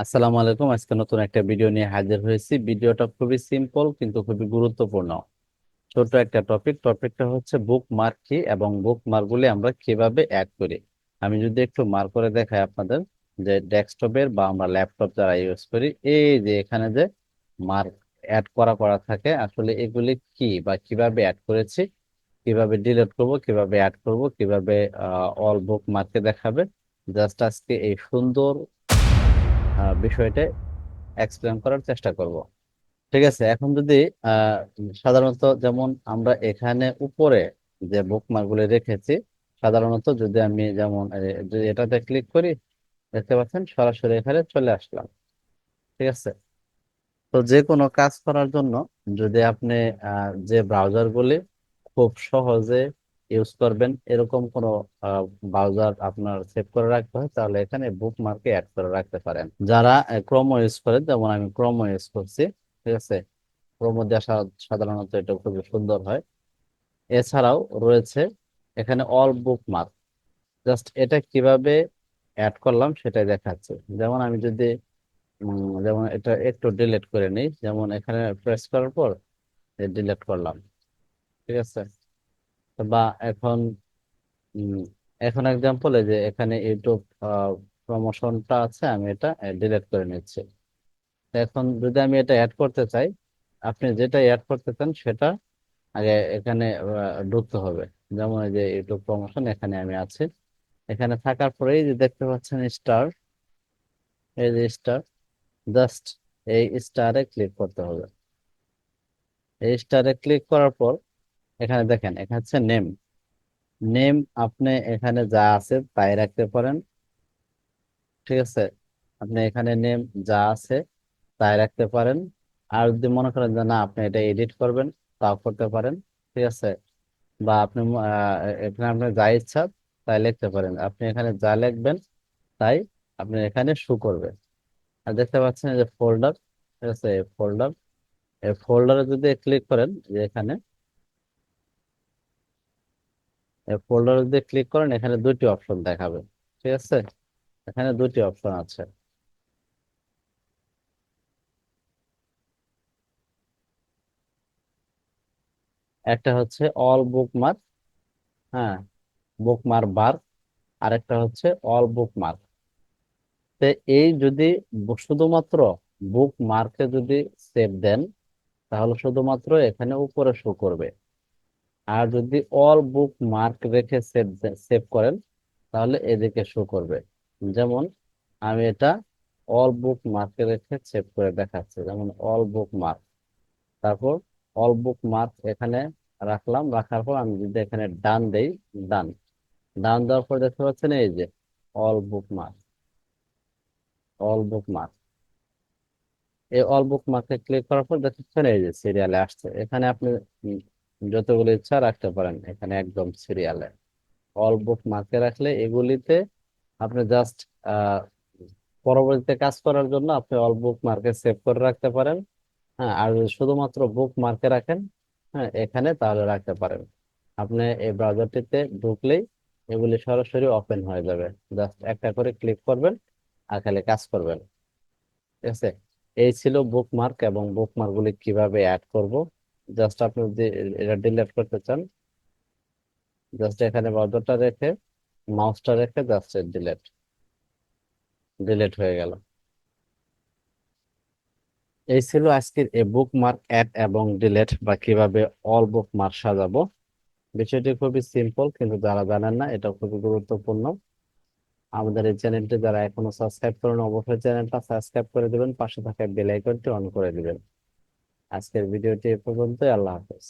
আসসালামু আলাইকুম। আজকে নতুন একটা ভিডিও নিয়ে হাজির হয়েছি। ভিডিওটা খুবই সিম্পল কিন্তু খুবই গুরুত্বপূর্ণ। ছোট একটা টপিকটা হচ্ছে বুক মার্ক কি এবং বুক মার্ক গুলি আমরা কিভাবে অ্যাড করি। আমি যদি একটু মার্ক করে দেখাই আপনাদের, যে ডেস্কটপের বা আমরা ল্যাপটপ যারা ইউজ করি, এই যে এখানে যে মার্ক অ্যাড করা করা থাকে, আসলে এগুলি কি বা কিভাবে অ্যাড করেছি, কিভাবে ডিলিট করব, কিভাবে অ্যাড করব, কিভাবে অল বুক মার্কে দেখাবে, জাস্ট আজকে এই সুন্দর বিষয়টা এক্সপ্লেন করার চেষ্টা করব। ঠিক আছে, এখন যদি আহ, সাধারণত যেমন আমরা এখানে উপরে যে বুকমার্ক গুলি রেখেছি, সাধারণত যদি আমি যেমন যদি এটাতে ক্লিক করি, দেখতে পাচ্ছেন সরাসরি এখানে চলে আসলাম। ঠিক আছে, তো যে কোনো কাজ করার জন্য যদি আপনি যে ব্রাউজার গুলি খুব সহজে ইউজ করবেন এরকম কোনো ব্রাউজার আপনার সেভ করে রাখতে হয়, তাহলে এখানে বুকমার্কে অ্যাড করে রাখতে পারেন। যারা ক্রোম ইউজ করেন, যেমন আমি ক্রোম ইউজ করছি, ঠিক আছে, ক্রোম দিয়ে সাধারণত এটা খুবই সুন্দর হয়। এছাড়াও রয়েছে এখানে অল বুকমার্ক। জাস্ট এটা কিভাবে অ্যাড করলাম সেটাই দেখাচ্ছে। যেমন আমি যদি যেমন এটা একটু ডিলিট করে নিই, যেমন এখানে প্রেস করার পর ডিলিট করলাম। ঠিক আছে, বা এখন উম, এখন এক্সাম্পল এই যে এখানে ইউটিউব প্রমোশনটা আছে, আমি এটা ডিলিট করে নিচ্ছি। তো এখন যদি আমি এটা অ্যাড করতে চাই, আপনি যেটা অ্যাড করতে চান সেটা আগে এখানে ঢুকতে হবে। যেমন এই যে ইউটিউব প্রমোশন, এখানে আমি আছি। এখানে থাকার পরেই যে দেখতে পাচ্ছেন স্টার, এই যে স্টার, জাস্ট এই স্টারে ক্লিক করতে হবে। এই স্টারে ক্লিক করার পর এখানে দেখেন, এখানে হচ্ছে নেম। নেম আপনি এখানে যা আছে তাই রাখতে পারেন। ঠিক আছে, আপনি এখানে নেম যা আছে তাই রাখতে পারেন। আর যদি মনে করেন যে না আপনি এটা এডিট করবেন, তাও করতে পারেন। ঠিক আছে, বা আপনি এখানে আপনার যা ইচ্ছা তাই লিখতে পারেন। আপনি এখানে যা লিখবেন তাই আপনি এখানে শো করবে। আর দেখতে পাচ্ছেন এই যে ফোল্ডার, ঠিক আছে, ফোল্ডার, এই ফোল্ডারে যদি ক্লিক করেন, যে এখানে ফোল্ডারে যদি ক্লিক করেন, এখানে দুটি অপশন দেখাবে। ঠিক আছে, এখানে দুটি অপশন আছে। একটা হচ্ছে অল বুকমার্ক, হ্যাঁ, বুকমার্ক বার। আরেকটা হচ্ছে অল বুকমার্ক। তো এই যদি শুধুমাত্র বুকমার্কে যদি সেভ দেন, তাহলে শুধুমাত্র এখানে উপরে শো করবে। আর যদি অল বুক মার্ক রেখে সেভ সেভ করেন, তাহলে এদিকে শো করবে। যেমন আমি এটা অল বুক মার্কে রেখে সেভ করে দেখাচ্ছি, যেমন অল বুক মার্ক, তারপর অল বুক মার্ক এখানে রাখলাম। রাখার পর আমি যদি এখানে ডান দেই, ডান, ডান দেওয়ার পর দেখতে পাচ্ছেন এই যে অল বুক মার্ক, অল বুক মার্ক। এই অল বুক মার্কে ক্লিক করার পর দেখছেন এই যে সিরিয়ালে আসছে। এখানে আপনি উম, যতগুলো ইচ্ছা রাখতে পারেন, এখানে একদম সিরিয়ালে। অল বুক মার্কে রাখলে এগুলিতে আপনি জাস্ট পরবর্তীতে কাজ করার জন্য আপনি অল বুক মার্কে সেভ করে রাখতে পারেন। হ্যাঁ, আর যদি শুধুমাত্র বুক মার্কে রাখেন, হ্যাঁ, এখানে তাহলে রাখতে পারেন। আপনি এই ব্রাউজারটিতে ঢুকলেই এগুলি সরাসরি ওপেন হয়ে যাবে। জাস্ট একটা করে ক্লিক করবেন আর খালি কাজ করবেন। ঠিক আছে, এই ছিল বুকমার্ক এবং বুকমার্ক গুলি কিভাবে অ্যাড করব। জাস্ট আপনি যদি এটা ডিলিট করতে চান, জাস্ট এখানে বর্ডারটা রেখে মাউসটা রেখে জাস্ট ডিলিট, ডিলিট হয়ে গেল। এই ছিল আজকের এই বুকমার্ক অ্যাড এবং ডিলিট বা কিভাবে অল বুকমার্ক সাজাবো। বিষয়টি খুবই সিম্পল, কিন্তু যারা জানেন না এটা খুবই গুরুত্বপূর্ণ। আমাদের এই চ্যানেলটি যারা এখনো সাবস্ক্রাইব করেন, অবশ্যই চ্যানেলটা সাবস্ক্রাইব করে দিবেন, পাশে থাকা বেল আইকনটি অন করে দিবেন। আজকের ভিডিওটি এ পর্যন্তই। আল্লাহ হাফেজ।